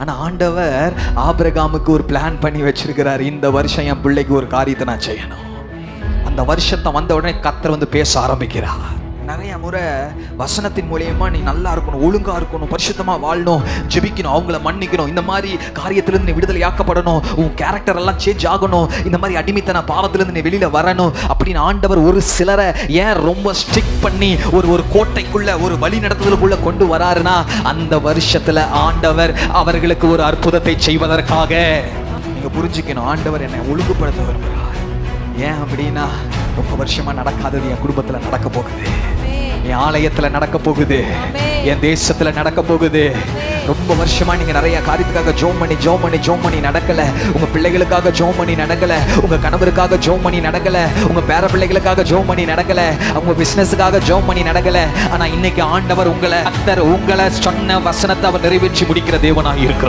ஆனா ஆண்டவர் ஆபிரகாமுக்கு ஒரு பிளான் பண்ணி வச்சிருக்கிறார். இந்த வருஷம் என் பிள்ளைக்கு ஒரு காரியத்தை நான் செய்யணும். அந்த வருஷத்தை வந்த உடனே கர்த்தர் வந்து பேச ஆரம்பிக்கிறார். நிறைய முறை வசனத்தின் மூலியமா நீ நல்லா இருக்கணும், ஒழுங்கா இருக்கணும், பரிசுத்தமா வாழணும், ஜெபிக்கணும், அவங்கள மன்னிக்கணும், இந்த மாதிரி காரியத்திலிருந்து நீ விடுதலையாக்கப்படணும், உன் கேரக்டர் எல்லாம் சேஞ்ச் ஆகணும், இந்த மாதிரி அடிமைத்தன பாவத்திலிருந்து நீ வெளியில வரணும் அப்படின்னு ஆண்டவர் ஒரு சிலரை ஏன் ரொம்ப ஸ்ட்ரிக்ட் பண்ணி ஒரு கோட்டைக்குள்ள ஒரு வழி நடத்துதலுக்குள்ள கொண்டு வராருன்னா, அந்த வருஷத்துல ஆண்டவர் அவர்களுக்கு ஒரு அற்புதத்தை செய்வதற்காக. நீங்க புரிஞ்சுக்கணும், ஆண்டவர் என்னை ஒழுங்குபடுத்த விரும்புகிறார். ஏன் அப்படின்னா, ரொம்ப வருஷமா நடக்காதது என் குடும்பத்துல நடக்க போகுது, என் ஆலயத்துல நடக்க போகுது, என் தேசத்துல நடக்க போகுது. ரொம்ப வருஷமா நீங்க நிறைய காரியத்துக்காக ஜோம் பண்ணி நடக்கல. உங்க பிள்ளைகளுக்காக ஜோம் பண்ணி நடக்கல, உங்க கணவருக்காக ஜோம் பண்ணி நடக்கல, உங்க பேர பிள்ளைகளுக்காக ஜோம் பண்ணி நடக்கல, உங்க பிசினஸுக்காக ஜோம் பண்ணி நடக்கல. ஆனா இன்னைக்கு ஆண்டவர் உங்களை சொன்ன வசனத்தை அவர் நிறைவேற்றி முடிக்கிற தேவனாக இருக்கிறார்.